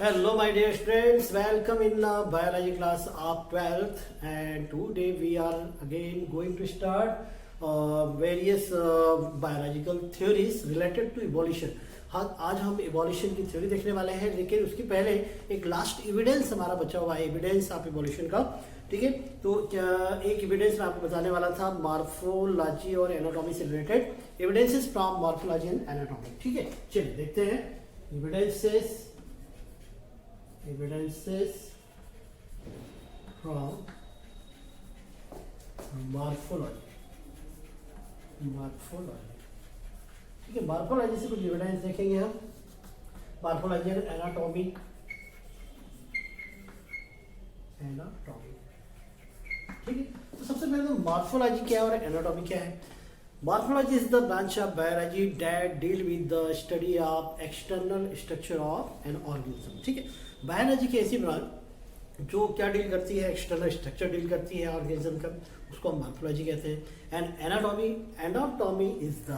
Hello, my dear students. Welcome in biology class of 12th, and today we are again going to start various biological theories related to evolution. हाँ, आज हम evolution की theory देखने वाले हैं, लेकिन उसके पहले एक लास्ट एविडेंस हमारा बचा हुआ है, एविडेंस ऑफ इवोल्यूशन का। ठीक है, तो एक एविडेंस मैं आपको बताने वाला था मॉर्फोलॉजी और एनाटॉमी से related evidences from morphology and anatomy. ठीक है, चलिए देखते हैं evidences from morphology। ठीक है, मॉर्फोलॉजी से कुछ एविडेंस देखेंगे हम, मॉर्फोलॉजी एंड एनाटॉमी। ठीक है, तो सबसे पहले तो मॉर्फोलॉजी क्या है और एनाटॉमी क्या है। Morphology is the branch of biology that deal with the study of external structure of an organism. ठीक है, बायोलॉजी की ऐसी ब्रांच जो क्या डील करती है, एक्सटर्नल स्ट्रक्चर डील करती है ऑर्गेनिज्म का, उसको हम मॉर्फोलॉजी कहते हैं। And anatomy is the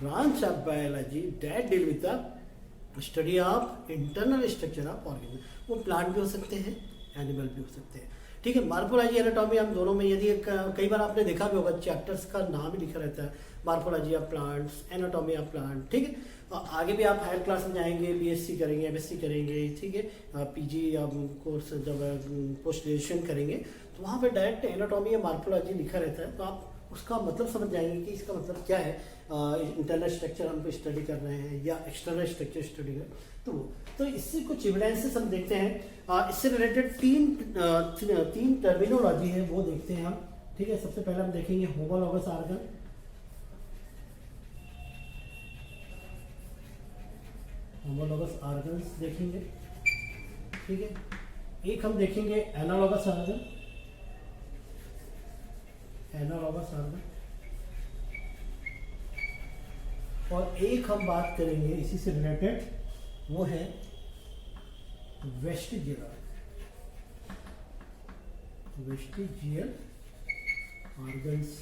branch of biology that deal with the study of internal structure of organism. वो प्लांट भी हो सकते हैं, एनिमल भी हो सकते हैं। ठीक है, मॉर्फोलॉजी एनाटॉमी हम दोनों में, यदि कई बार आपने देखा भी होगा चैप्टर्स का नाम ही लिखा रहता है, morphology of plants, anatomy of plant. ठीक है, आगे भी आप हायर क्लास में जाएंगे, बीएससी करेंगे, एमएससी करेंगे, ठीक है, पीजी या कोर्स जब पोस्ट ग्रेजुएशन करेंगे तो वहाँ पे डायरेक्ट एनाटॉमी या मॉर्फोलॉजी लिखा रहता है, तो आप उसका मतलब समझ जाएंगे कि इसका मतलब क्या है। इंटरनल स्ट्रक्चर हम स्टडी कर रहे हैं या एक्सटर्नल स्ट्रक्चर स्टडी कर रहे हैं, तो इससे कुछ एविडेंसेस हम देखते हैं। इससे रिलेटेड तीन टर्मिनोलॉजी है, वो देखते हैं हम। ठीक है, सबसे पहले हम देखेंगे होमोलॉगस ऑर्गन। होमोलॉगस ऑर्गन्स देखेंगे। ठीक है, एक हम देखेंगे एनालॉगस ऑर्गन। और एक हम बात करेंगे इसी से रिलेटेड, वो है वेस्टिजियल ऑर्गन्स,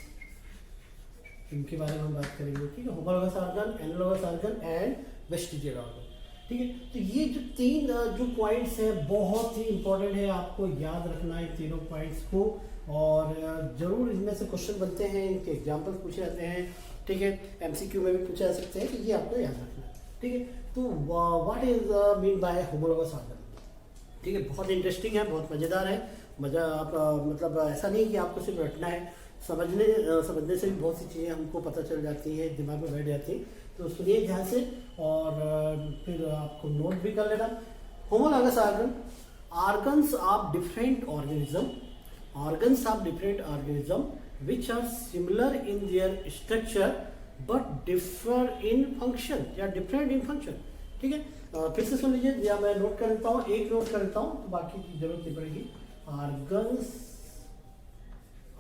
इनके बारे में हम बात करेंगे। ठीक है, homologous organ, analogous organ and vestigial organ. ठीक है, तो ये जो तीन जो पॉइंट्स हैं बहुत ही इंपॉर्टेंट है, आपको याद रखना है तीनों पॉइंट्स को, और जरूर इनमें से क्वेश्चन बनते हैं, इनके एग्जाम्पल्स पूछे जाते हैं। ठीक है, एमसीक्यू में भी पूछे जा सकते हैं, कि ये आपको याद रखना है। ठीक है, तो what is mean by homologous organ. ठीक है, बहुत इंटरेस्टिंग है, बहुत मज़ेदार है। मज़ा आप मतलब ऐसा नहीं कि आपको सिर्फ रटना है, समझने से भी बहुत सी चीज़ें हमको पता चल जाती हैं, दिमाग में बैठ जाती हैं। तो सुनिए ध्यान से, और फिर आपको नोट भी कर लेना। Homologous organ, organs of different organism which are similar in their structure but differ in function या different in function। ठीक है, फिर से सुन लीजिए, या मैं नोट कर लेता हूँ, एक नोट कर लेता हूँ, तो बाकी की जरूरत नहीं पड़ेगी। Organs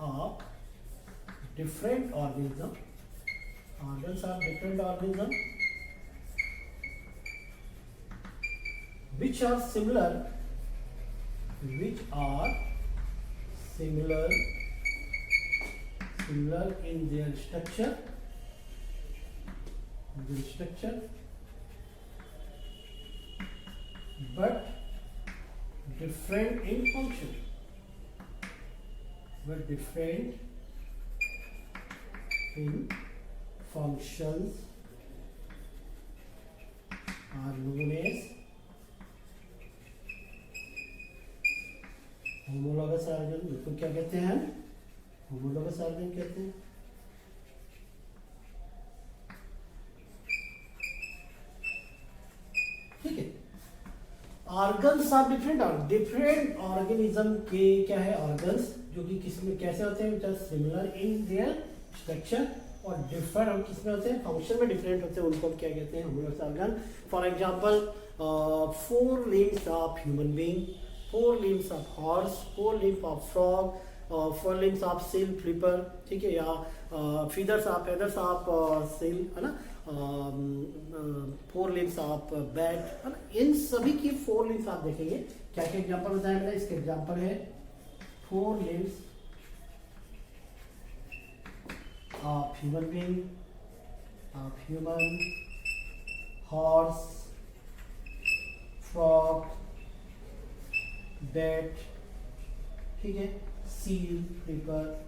of different organism, which are similar in their structure but different in function functions are known as homologous organ. बिल्कुल, क्या कहते हैं, होमोलॉगस ऑर्गन कहते हैं। ठीक है, ऑर्गन्स ऑफ डिफरेंट ऑर्गेनिज्म के क्या है, ऑर्गन्स जो कि किसमें कैसे होते हैं, which are similar in their structure, और डिफर हम किसमें होते हैं, फंक्शन में डिफरेंट होते हैं, उनको क्या कहते हैं, homologous organ. For example 4 limbs of human being, 4 limbs of horse, 4 limbs of frog, 4 limbs of sail flipper। ठीक है, या feathers of sail, है ना, 4 limbs of bat, है ना। इन सभी की 4 limbs आप देखेंगे। क्या क्या एग्जांपल बताया मैंने, इसके एग्जांपल है 4 limbs of human being, of human, horse, frog, bat, ठीक है, सील, फ्लिपर,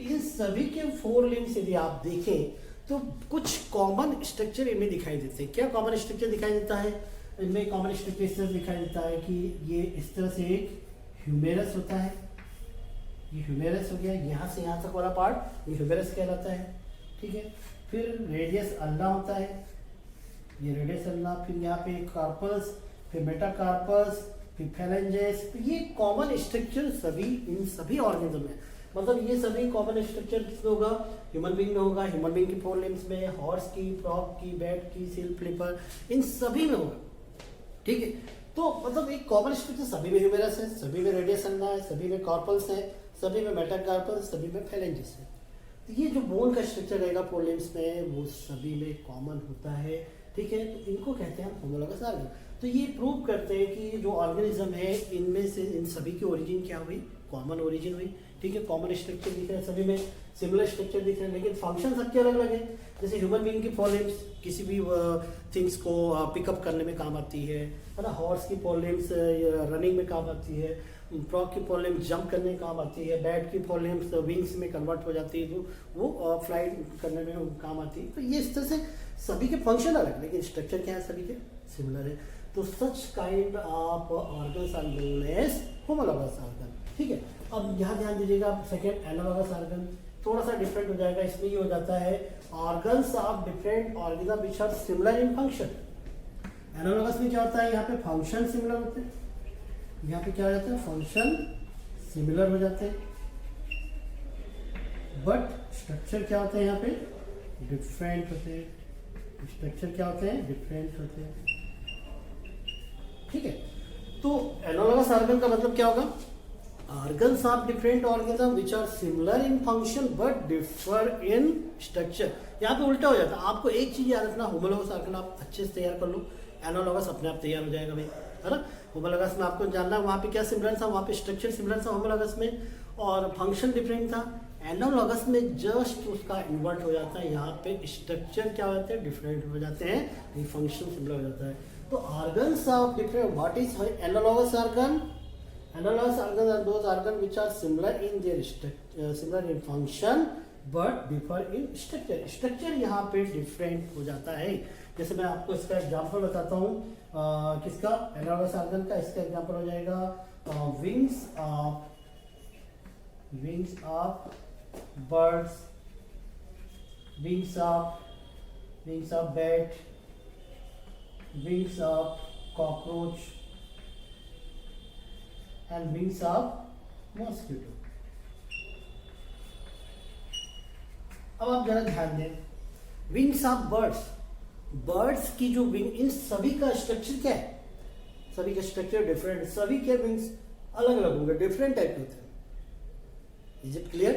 ये सभी के 4 लिम्स यदि आप देखें तो कुछ कॉमन स्ट्रक्चर इनमें दिखाई देते हैं। क्या कॉमन स्ट्रक्चर दिखाई देता है? इनमें कॉमन स्ट्रक्चर इस तरह दिखाई देता है कि ये इस तरह से एक ह्यूमेरस होता है, ये ह्यूमेरस हो गया, यहाँ से यहाँ तक वाला पार्ट ये ह्यूमेरस कहलाता है, ठीक है। फिर रेडियस अल्ना होता है, ये रेडियस अल्ना, फिर यहाँ पे कार्पस, फिर मेटाकार्पस, फिर फेलेंजेस। ये कॉमन स्ट्रक्चर सभी इन सभी ऑर्गेनिज्म में, मतलब ये सभी कॉमन स्ट्रक्चर किसमें होगा? ह्यूमन बीइंग में होगा। ह्यूमन बीइंग की 4 लिम्स में, हॉर्स की, फ्रॉग की, बैट की, सील, फ्लिपर, इन सभी में होगा, ठीक है। तो मतलब एक कॉमन स्ट्रक्चर सभी में ह्यूमेरस है, सभी में रेडियस अल्ना है, सभी में कार्पल्स है, सभी में मेटाकार्पस, सभी में फेलेंजेस है। तो ये जो बोन का स्ट्रक्चर रहेगा 4 लिम्स में वो सभी में कॉमन होता है, ठीक है। तो इनको कहते हैं होमोलॉगस ऑर्गन। तो ये प्रूव करते हैं कि जो ऑर्गेनिज्म है इनमें से इन सभी की ओरिजिन क्या हुई? कॉमन ओरिजिन हुई, ठीक है। कॉमन स्ट्रक्चर दिख रहे हैं सभी में, सिमिलर स्ट्रक्चर दिख रहे हैं, लेकिन फंक्शन सबके अलग अलग है। जैसे ह्यूमन बीइंग की 4 लिम्स किसी भी थिंग्स को पिकअप करने में काम आती है ना। हॉर्स की 4 लिम्स रनिंग में काम आती है, फ्रॉग की 4 लिम्स जंप करने में काम आती है, बैट की 4 लिम्स विंग्स में कन्वर्ट हो जाती है, तो वो फ्लाइट करने में काम आती है। तो ये इस तरह से सभी के फंक्शन अलग, लेकिन स्ट्रक्चर क्या है? सभी के सिमिलर है। तो such kind of organs are known as homologous organ, ठीक है। अब यहाँ ध्यान दीजिएगा, सेकेंड एनालॉगस ऑर्गन थोड़ा सा डिफरेंट हो जाएगा। इसमें ये हो जाता है organs of different organism which are similar in function. Analogous में क्या होता है? यहाँ पे फंक्शन सिमिलर होते हैं, यहाँ पे क्या हो जाता है? फंक्शन सिमिलर हो जाते हैं, बट स्ट्रक्चर क्या होता है? यहाँ पे डिफरेंट होते हैं। स्ट्रक्चर क्या होते हैं? डिफरेंट होते हैं, ठीक है। तो एनालॉगस ऑर्गन का मतलब क्या होगा? Organs of different organism which are similar in function but differ in structure. यहाँ पे उल्टा हो जाता है। आपको एक चीज याद रखना, होमोलॉगस ऑर्गन आप अच्छे से तैयार कर लो, एनालॉगस अपने आप तैयार हो जाएगा भाई, है ना। होमोलॉगस में आपको जानना वहाँ पे क्या सिमिलर था, वहाँ पे स्ट्रक्चर सिमिलर था होमोलॉगस में, और फंक्शन डिफरेंट था। एनालॉगस में जस्ट उसका इन्वर्ट हो जाता है, यहाँ पे स्ट्रक्चर क्या हो जाते हैं? डिफरेंट हो जाते हैं, ये फंक्शन सिमिलर हो जाता है। तो organs of different, what is analogous organ? Analogous organs are those organs which are similar in their similar in function but differ in structure. Structure यहाँ पे different हो जाता है। जैसे मैं आपको इसका एग्जांपल बताता हूँ, किसका? एनालॉगस ऑर्गन का। इसका एग्जांपल हो जाएगा wings of birds, wings of bat, wings of cockroach and wings of mosquito. अब आप जरा ध्यान दें, विंग्स ऑफ बर्ड्स, बर्ड्स की जो विंग, इन सभी का स्ट्रक्चर क्या है? सभी का स्ट्रक्चर डिफरेंट, सभी के विंग्स अलग अलग होंगे, डिफरेंट टाइप के होते हैं। Is it clear?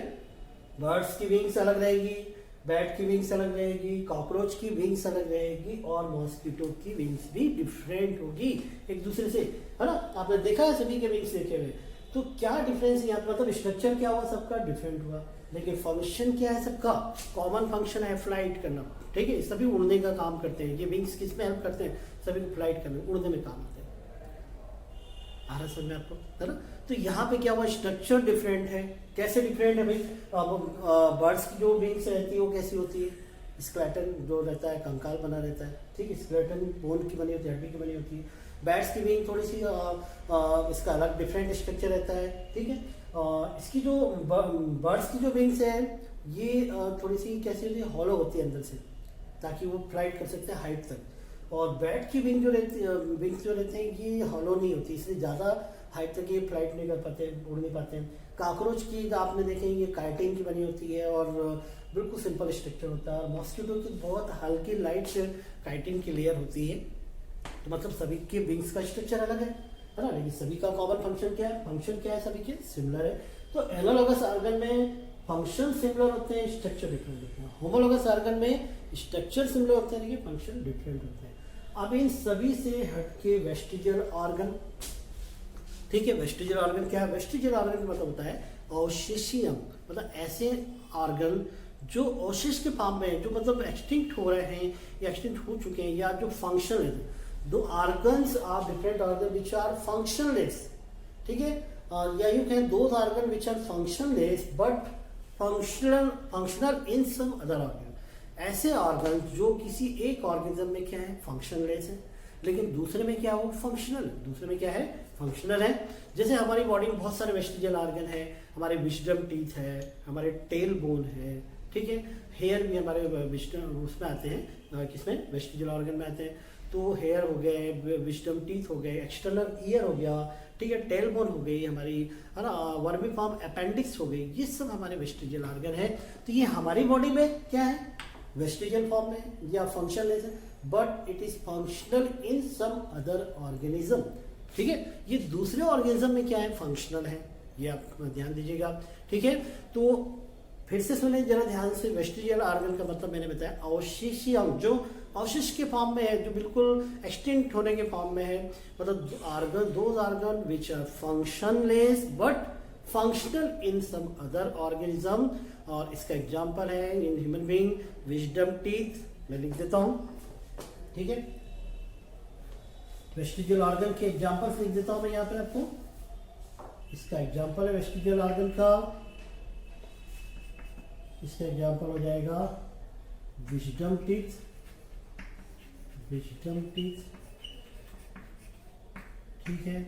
बर्ड्स की विंग्स अलग रहेगी, बैट की विंग्स अलग रहेगी, कॉकरोच की विंग्स अलग रहेगी, और मॉस्किटो की विंग्स भी डिफरेंट होगी एक दूसरे से, है ना। आपने देखा है सभी के विंग्स देखे हुए। तो क्या डिफरेंस है यहाँ पे? मतलब स्ट्रक्चर क्या हुआ? सबका डिफरेंट हुआ, लेकिन फंक्शन क्या है? सबका कॉमन फंक्शन है, फ्लाइट करना, ठीक है। सभी उड़ने का काम करते हैं। ये विंग्स किस में हेल्प करते हैं? सभी को फ्लाइट करने, उड़ने में काम आते हैं। आ रहा समझ में आपको, है ना। तो यहाँ पे क्या हुआ? स्ट्रक्चर डिफरेंट है। कैसे डिफरेंट है भाई? बर्ड्स की जो विंग्स रहती है वो कैसी होती है? स्केलेटन जो रहता है, कंकाल बना रहता है, ठीक है। स्केलेटन बोन की बनी होती है, हड्डी की बनी होती है। बैट्स की विंग थोड़ी सी इसका अलग डिफरेंट स्ट्रक्चर रहता है, ठीक है। इसकी जो बर्ड्स की जो विंग्स है ये थोड़ी सी कैसी होती है? हॉलो होती है अंदर से, ताकि वो फ्लाइट कर सकते हैं हाइट तक। और बैट की विंग जो रहती विंग्स जो रहते हैं ये हॉलो नहीं होती, इसलिए ज़्यादा हाइट तक ये फ्लाइट नहीं कर पाते, उड़ नहीं पाते हैं। कॉकरोच की आपने देखे ये काइटिन की बनी होती है और बिल्कुल सिंपल स्ट्रक्चर होता है। और मॉस्किटो की बहुत हल्की लाइट काइटिन की लेयर होती है। तो मतलब सभी के विंग्स का स्ट्रक्चर अलग है ना, लेकिन सभी का कॉमन फंक्शन क्या है? फंक्शन क्या है? सभी के सिमिलर है। तो एनालॉगस ऑर्गन में फंक्शन सिमिलर होते हैं, स्ट्रक्चर डिफरेंट होते हैं। होमोलॉगस ऑर्गन में स्ट्रक्चर सिमिलर होते हैं लेकिन फंक्शन डिफरेंट होते हैं। अब इन सभी से हटके वेस्टिजियल ऑर्गन, ठीक है। वेस्टिजियल ऑर्गन क्या है? वेस्टिजियल ऑर्गन का मतलब होता है अवशेषी अंग, मतलब ऐसे ऑर्गन जो अवशेष के फॉर्म में है, जो मतलब एक्सटिंक्ट हो रहे हैं या एक्सटिंक्ट हो चुके हैं, या जो फंक्शन है, those organs are different organ which are functionless, ठीक है, या you can those organ which are functionless but functional in some other organ. ऐसे ऑर्गन जो किसी एक ऑर्गेनिज्म में क्या है, फंक्शनलेस है, लेकिन दूसरे में क्या हो, फंक्शनल, दूसरे में क्या है, फंक्शनल है। जैसे हमारी बॉडी में बहुत सारे वेस्टिजियल ऑर्गन है, हमारे विजडम टीथ है, हमारे टेल बोन है, ठीक है, हेयर भी हमारे विजडम उसमें आते हैं, किसमें, वेस्टिजियल ऑर्गन में आते हैं। तो हेयर हो गए, विजडम टीथ हो गए, एक्सटर्नल ईयर हो गया, ठीक है, टेल बोन हो गई हमारी, है ना, वर्मिफॉर्म अपेंडिक्स हो गई, ये सब हमारे वेस्टिजियल ऑर्गन है। तो ये हमारी बॉडी में क्या है, वेस्टिजियल फॉर्म में या फंक्शनलेस है, but it is functional in some other organism, ठीक है। ये दूसरे ऑर्गेनिज्म में क्या है, फंक्शनल है, ये आप ध्यान दीजिएगा, ठीक है। तो फिर से सुने जरा ध्यान से, वेस्टिजियल ऑर्गन का मतलब मैंने बताया अवशेषीय अंग, जो अवशिष्ट के फॉर्म में है, जो बिल्कुल एक्सटिंक्ट होने के फॉर्म में है, मतलब organ, those organ which are functionless but functional in some other organism. और इसका एग्जांपल है in human being wisdom teeth, मैं लिख देता हूं, ठीक है, वेस्टिजियल ऑर्गन के एग्जांपल लिख देता हूं मैं यहाँ पे आपको। इसका एग्जांपल है वेस्टिजियल ऑर्गन का, इसका एग्जांपल हो जाएगा विजडम टीथ, विजडम टीथ, ठीक है,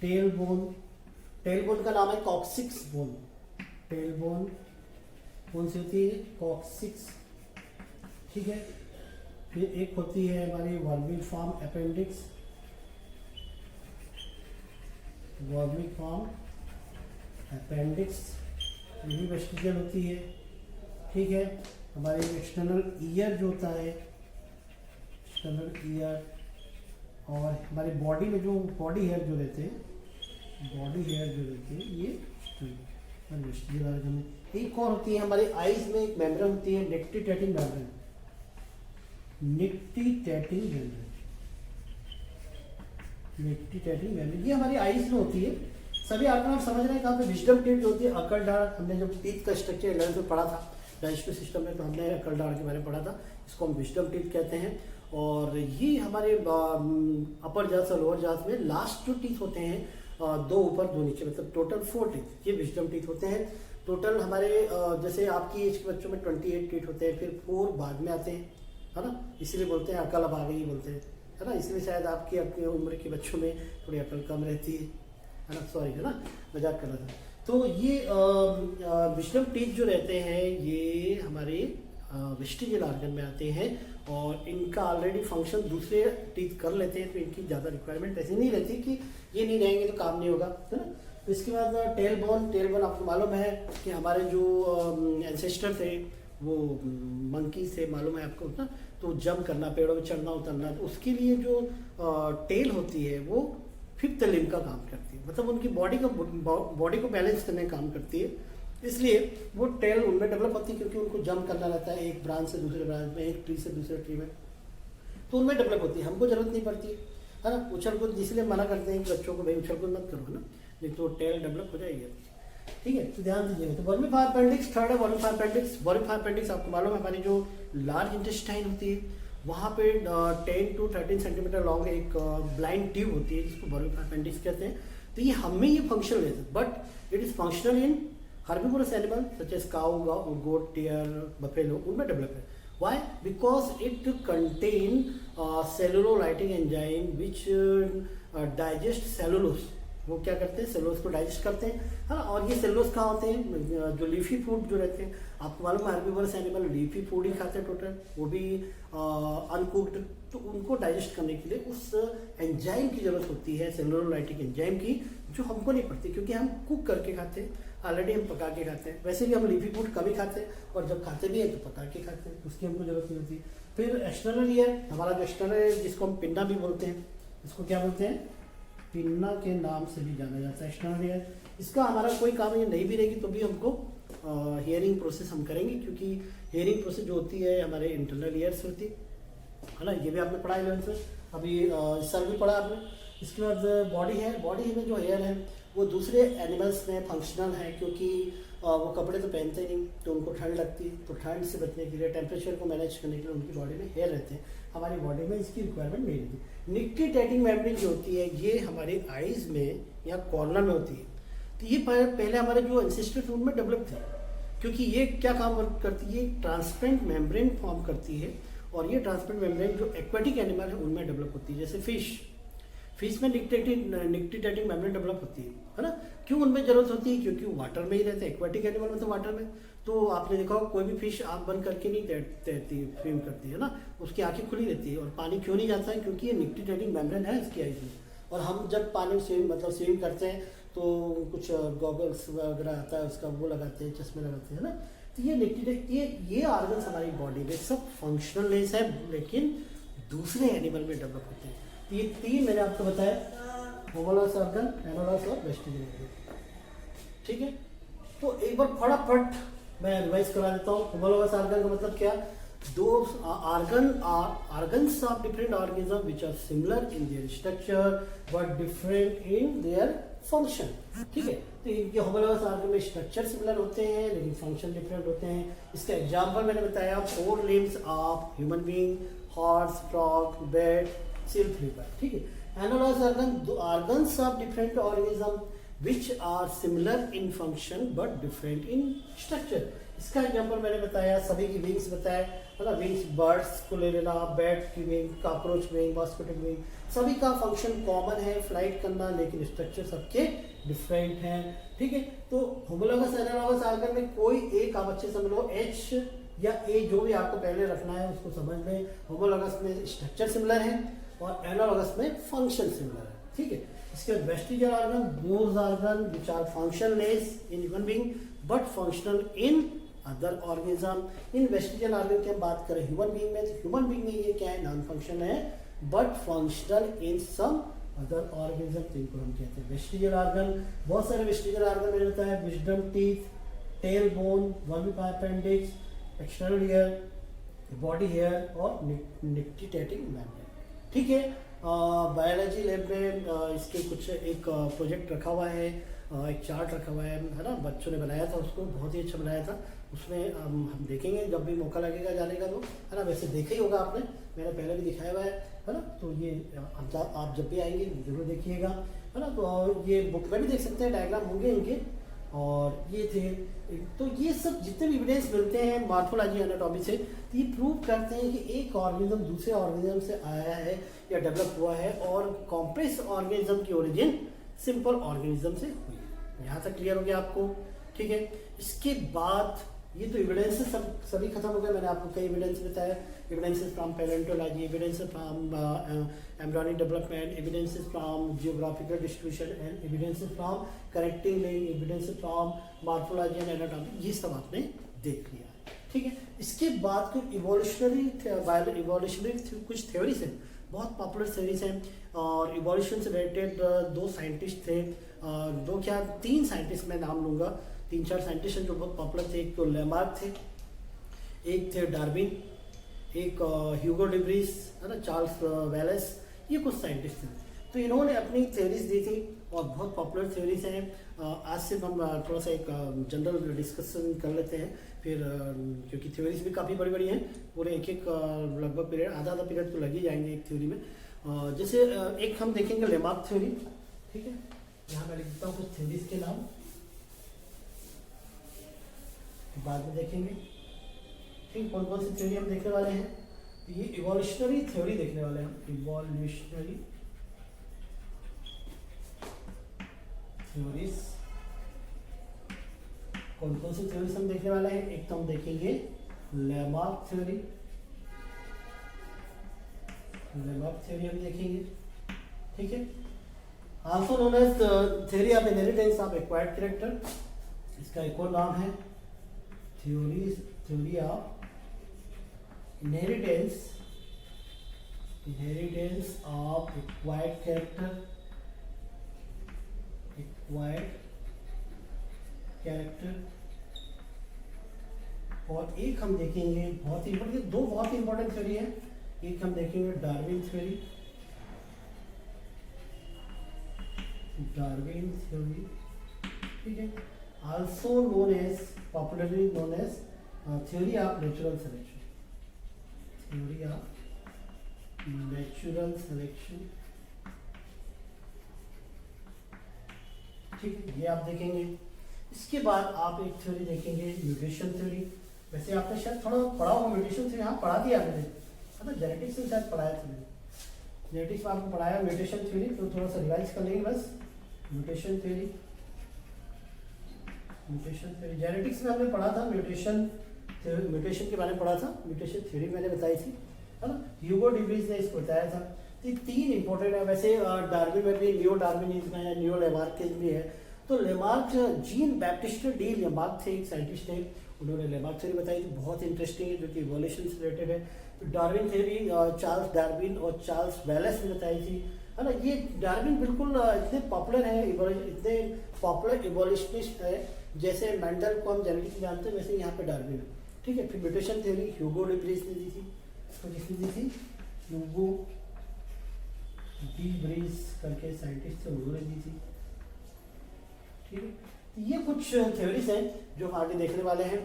टेल बोन, टेल बोन का नाम है कॉक्सिक्स बोन, टेल बोन कौन सी होती है, कॉक्सिक्स, ठीक है। फिर एक होती है हमारी वर्मिफॉर्म अपेंडिक्स, वर्मिफॉर्म अपेंडिक्स, ये भी वेस्टिजियल होती है, ठीक है। हमारे एक्सटर्नल ईयर जो होता है, एक्सटर्नल ईयर, और हमारी बॉडी में जो बॉडी हेयर जो रहते हैं, बॉडी हेयर जो रहते हैं, ये वेस्टिजियल ऑर्गन में। एक और होती है हमारे आईज में एक मेम्ब्रेन होती है, nictitating membrane, nictitating membrane, nictitating membrane, ये हमारी आईज में होती है। सभी ऑर्गन आप समझ रहे हैं कहाँ पे, विजडम टीथ जो होती है, अकलडार, हमने जब टीथ का स्ट्रक्चर 11th में पढ़ा था डाइजेस्टिव सिस्टम में, तो हमने अकलडार के बारे में पढ़ा था, इसको हम विजडम टीथ कहते हैं। और ये हमारे अपर जास और लोअर जास में लास्ट जो टीथ होते हैं, दो ऊपर दो नीचे, मतलब टोटल 4 टीथ, ये विजडम टीथ होते हैं। टोटल हमारे जैसे आपकी एज के बच्चों में 28 टीथ होते हैं, फिर 4 बाद में आते हैं, है ना, इसीलिए बोलते हैं अकल अब आ गई बोलते हैं, है ना, इसलिए शायद आपकी अपनी उम्र के बच्चों में थोड़ी अकल कम रहती है ना, सॉरी, है ना, मजाक कर रहा था। तो ये विजडम टीथ जो रहते हैं ये हमारे वेस्टिजियल ऑर्गन में आते हैं, और इनका ऑलरेडी फंक्शन दूसरे टीथ कर लेते हैं, तो इनकी ज़्यादा रिक्वायरमेंट ऐसी नहीं रहती कि ये नहीं रहेंगे तो काम नहीं होगा, है ना। तो इसके बाद टेल बोन, टेल बोन आपको मालूम है कि हमारे जो एंसेस्टर थे वो मंकी से, मालूम है आपको ना, तो जंप करना, पेड़ों में चढ़ना उतरना, तो उसके लिए जो टेल होती है वो 5th लिम्ब का काम करती है, मतलब उनकी बॉडी को बैलेंस करने का काम करती है, इसलिए वो टेल उनमें डेवलप होती है, क्योंकि उनको जंप करना रहता है एक ब्रांच से दूसरे ब्रांच में, एक ट्री से दूसरे ट्री में, तो उनमें डेवलप होती है, हमको जरूरत नहीं पड़ती है ना। उछल कूद इसलिए मना करते हैं कि बच्चों को भाई उछल कूद मत करो ना, नहीं तो टेल डेवलप हो जाएगी, ठीक है। तो ध्यान दीजिएगा। तो वर्मिफॉर्म अपेंडिक्स, थर्ड है वर्मिफॉर्म अपेंडिक्स। वर्मिफॉर्म अपेंडिक्स आपको मालूम है हमारी जो लार्ज इंटेस्टाइन होती है, वहाँ पे 10 to 13 सेंटीमीटर लॉन्ग एक ब्लाइंड ट्यूब होती है, जिसको वर्मिफॉर्म अपेंडिक्स कहते हैं। तो ये हमें ये फंक्शनल है, but it is functional in herbivorous animal such as cow, goat, deer, buffalo, उनमें डेवलप है। Why? Because it contain cellulolytic enzyme which digest cellulose। वो क्या करते हैं, सेलुलोज को डाइजेस्ट करते हैं, है ना। और ये सेलुलोज कहाँ होते हैं, जो लीफी फूड जो रहते हैं, आपको मालूम है हर्बिवोरस एनिमल लीफी फूड ही खाते हैं टोटल, वो भी अनकुक्ड, तो उनको डाइजेस्ट करने के लिए उस एंजाइम की जरूरत होती है, सेलुलोलाइटिक एंजाइम की, जो हमको नहीं पड़ती, क्योंकि हम कुक करके खाते हैं, ऑलरेडी हम पका के खाते हैं। वैसे भी हम लीफी फूड कभी खाते हैं, और जब खाते भी हैं तो पका के खाते हैं, उसकी हमको जरूरत नहीं होती। फिर एक्सटर्नल ईयर, हमारा जो एक्सटर्नल है जिसको हम पिन्ना भी बोलते हैं, इसको क्या बोलते हैं, पिन्ना के नाम से भी जाना जाता है एक्सटर्नल ईयर। इसका हमारा कोई काम ये नहीं भी रहेगी तो भी हमको हियरिंग प्रोसेस हम करेंगे, क्योंकि हियरिंग प्रोसेस जो होती है हमारे इंटरनल ईयर से होती है ना। ये भी आपने पढ़ा 11th में, अभी इस साल भी पढ़ा आपने। इसके बाद बॉडी है, बॉडी में जो हेयर है वो दूसरे एनिमल्स में फंक्शनल है, क्योंकि वो कपड़े तो पहनते ही नहीं, तो उनको ठंड लगती है, तो ठंड से बचने के लिए, टेम्परेचर को मैनेज करने के लिए उनकी बॉडी में हेयर रहते हैं। हमारी बॉडी में इसकी रिक्वायरमेंट नहीं रहती। निक्टिटेटिंग मेम्ब्रेन जो होती है ये हमारे आइज में या कॉर्नर में होती है। तो ये पहले हमारे जो एंसेस्टर थे उनमें डेवलप थी, क्योंकि ये क्या काम वर्क करती है, ट्रांसपेरेंट मेम्ब्रेन फॉर्म करती है, और ये ट्रांसपेरेंट मेम्ब्रेन जो एक्वेटिक एनिमल है उनमें डेवलप होती है। जैसे फिश में निक्टिटेटिंग मेम्ब्रेन डेवलप होती है ना। क्यों उनमें जरूरत होती है, क्योंकि वो वाटर में ही रहते हैं, एक्वेटिक एनिमल में तो वाटर में। तो आपने देखा होगा कोई भी फिश आँख बंद करके नहीं तैरती, स्विम करती है ना, उसकी आंखें खुली रहती है। और पानी क्यों नहीं जाता है, क्योंकि ये निक्टिटेटिंग मेम्ब्रेन है इसकी आइज में। और हम जब पानी में स्विम करते हैं तो कुछ गॉगल्स वगैरह आता है उसका, वो लगाते हैं, चश्मे लगाते हैं ना। तो ये निक्टिटेट ये ऑर्गन्स हमारी बॉडी में सब फंक्शनलेस है, लेकिन दूसरे एनिमल में डेवलप होते हैं। तो ये 3 मैंने आपको बताया, होमोलॉगस ऑर्गन, एनालॉगस और वेस्टिजियल ऑर्गन। ठीक है, तो एक बार फटाफट मैं रिवाइज करा देता हूँ। होमोलॉगस ऑर्गन का मतलब क्या, those organs of different organisms which are similar in their structure but different in their function। ठीक है, तो इनके होमोलॉगस ऑर्गन में स्ट्रक्चर सिमिलर होते हैं लेकिन फंक्शन डिफरेंट होते हैं। इसका एग्जांपल मैंने बताया 4 limbs of human being, horse, frog, bat, seal, flipper. ठीक है, analogous organs of different organism which are similar in function but different in structure। इसका एग्जांपल मैंने बताया, सभी की विंग्स बताया, मतलब विंग्स बर्ड्स को ले लेना, बैट की wing, cockroach wing, mosquito wing, सभी का फंक्शन कॉमन है, फ्लाइट करना, लेकिन स्ट्रक्चर सबके डिफरेंट हैं। ठीक है, तो होमोलॉगस एनालॉगस ऑर्गन में कोई एक आप अच्छे समझ लो, एच या ए जो भी आपको पहले रखना है उसको समझ लें। होमोलॉगस में स्ट्रक्चर सिमिलर है और एनालॉगस में फंक्शन सिमिलर है। ठीक है, इसके vestigial organ, those organ which are functionless in human being but functional in other organism. इन वेस्टिजियल ऑर्गन की हम बात करें ह्यूमन बीइंग में, तो ह्यूमन बीइंग में ये क्या है, नॉन फंक्शनल है but functional in some other organism, जिनको हम कहते हैं वेस्टिजियल ऑर्गन। बहुत सारे वेस्टिजियल ऑर्गन में रहता है wisdom teeth, tail bone, vermi appendix, external ear, body hair और निक्टिटेटिंग मेम्ब्रेन। ठीक है, बायोलॉजी लैब में इसके कुछ एक प्रोजेक्ट रखा हुआ है, एक चार्ट रखा हुआ है ना, बच्चों ने बनाया था उसको, बहुत ही अच्छा बनाया था। उसमें हम देखेंगे जब भी मौका लगेगा जाने का, तो है ना, वैसे देखा ही होगा आपने, मैंने पहले भी दिखाया हुआ है ना। तो ये आप जब भी आएंगे जरूर देखिएगा, है ना। तो ये बुक में भी देख सकते हैं, डायग्राम होंगे इनके। और ये थे, तो ये सब जितने भी एविडेंस मिलते हैं मॉर्फोलॉजी एनाटॉमी से, तो ये प्रूव करते हैं कि एक ऑर्गेनिज्म दूसरे ऑर्गेनिज्म से आया है या डेवलप हुआ है, और कॉम्प्लेक्स ऑर्गेनिज्म की ओरिजिन सिंपल ऑर्गेनिज्म से हुई है। यहाँ तक क्लियर हो गया आपको। ठीक है, इसके बाद ये तो एविडेंसेस सभी खत्म हो गए। मैंने आपको कई एविडेंस बताया, evidences from palaeontology, evidences from embryonic development, evidences from geographical distribution and evidences from connecting link, evidences from morphology and anatomy, ये सब आपने देख लिया। ठीक है, इसके बाद कुछ इवोल्यूशनरी कुछ थ्योरीज हैं, बहुत पॉपुलर थ्योरीज हैं। और इवोल्यूशन से रिलेटेड 2 साइंटिस्ट थे, 3 साइंटिस्ट मैं नाम लूँगा, 3-4 साइंटिस्ट हैं जो बहुत पॉपुलर थे। एक तो लेमार्क थे, एक थे डार्विन, एक ह्यूगो डिब्रीज, है ना, चार्ल्स वेलेस, ये कुछ साइंटिस्ट थे। तो इन्होंने अपनी थ्योरीज दी थी और बहुत पॉपुलर थ्योरीज हैं। आज सिर्फ हम थोड़ा सा एक जनरल डिस्कशन कर लेते हैं, फिर क्योंकि थ्योरीज भी काफ़ी बड़ी बड़ी हैं, पूरे एक लगभग पीरियड, आधा पीरियड तो लग ही जाएंगे एक थ्योरी में। जैसे एक हम देखेंगे लेमार्क थ्योरी। ठीक है, यहाँ मैं लिख देता हूँ कुछ थ्योरीज के नाम, बाद में देखेंगे। ठीक, कौन कौन सी थ्योरी हम देखने वाले हैं, ये इवोल्यूशनरी थ्योरी देखने वाले हैं। इवोल्यूशनरी थ्योरीज, कौन कौन सी थ्योरीज हम देखने वाले हैं। एक तो हम देखेंगे लेमार्क थ्योरी, लेमार्क थ्योरी हम देखेंगे। ठीक है, also known as theory of inheritance of acquired character, इसका एक और नाम है theory of inheritance of acquired character, और एक हम देखेंगे बहुत ही इंपॉर्टेंट, 2 बहुत ही इंपॉर्टेंट थ्योरी है। एक हम देखेंगे डार्विन थ्योरी, ठीक है। also known as, popularly known as theory of natural selection. Theory of natural selection. ठीक है, ये आप देखेंगे। इसके बाद आप एक थ्योरी देखेंगे, म्यूटेशन थ्योरी। वैसे आपने शायद थोड़ा पढ़ा होगा म्यूटेशन थ्योरी, हाँ पढ़ा दिया मैंने, है ना, जेनेटिक्स में शायद पढ़ाया था मैंने, जेनेटिक्स में आपको पढ़ाया म्यूटेशन थ्योरी, तो थोड़ा सा रिवाइज कर लेंगे बस। Mutation theory, mutation theory genetics में हमने पढ़ा था, म्यूटेशन थ्योरी, म्यूटेशन के बारे में पढ़ा था, म्यूटेशन थ्योरी मैंने बताई थी, है ना, ह्यूगो डिवरीज ने इसको बताया था। तो ये तीन इंपॉर्टेंट है। वैसे डार्विन में भी नियो डार्विनिज्म है, नियो लेमार्किज्म भी है। तो Lamarck, Jean Baptiste D Lamarck थे, एक साइंटिस्ट थे, उन्होंने लेमार्क थ्योरी बताई थी, बहुत इंटरेस्टिंग है, जो कि इवोल्यूशन से रिलेटेड है। तो डार्विन थ्योरी चार्ल्स डार्विन और चार्ल्स वेलेस ने बताई थी, है ना। ये डार्विन बिल्कुल इतने पॉपुलर है, इतने पॉपुलर इवोल्यूशनिस्ट है, जैसे मेंडल को हम जेनेटिक्स जानते हैं, वैसे यहाँ पे डार्विन है, ठीक है। फिर म्यूटेशन थ्योरी ह्यूगो डिवरीज ने दी थी, तो किसने दी थी, ह्यूगो डिवरीज करके साइंटिस्ट थे, उन्होंने दी थी, ठीक है। तो ये कुछ थ्योरीज हैं जो आगे देखने वाले हैं,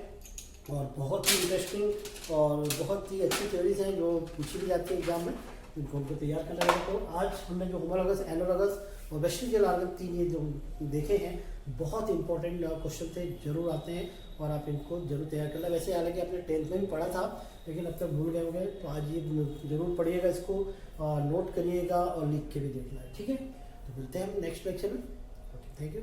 और बहुत ही इंटरेस्टिंग और बहुत ही अच्छी थ्योरीज हैं जो पूछी भी जाती है एग्जाम में, इनको हमको तैयार करना रहेगा। तो आज हमने जो होमोलॉगस, एनालॉगस और वेस्टिजियल ऑर्गन, तीन ये जो देखे हैं, बहुत इंपॉर्टेंट क्वेश्चन थे, जरूर आते हैं और आप इनको जरूर तैयार करना। वैसे हालांकि आपने 10th में भी पढ़ा था, लेकिन अब तक भूल गए होंगे, तो आज ये जरूर पढ़िएगा, इसको नोट करिएगा और लिख के भी देखना है, ठीक है। तो मिलते हैं हम नेक्स्ट लेक्चर में। Okay, thank you.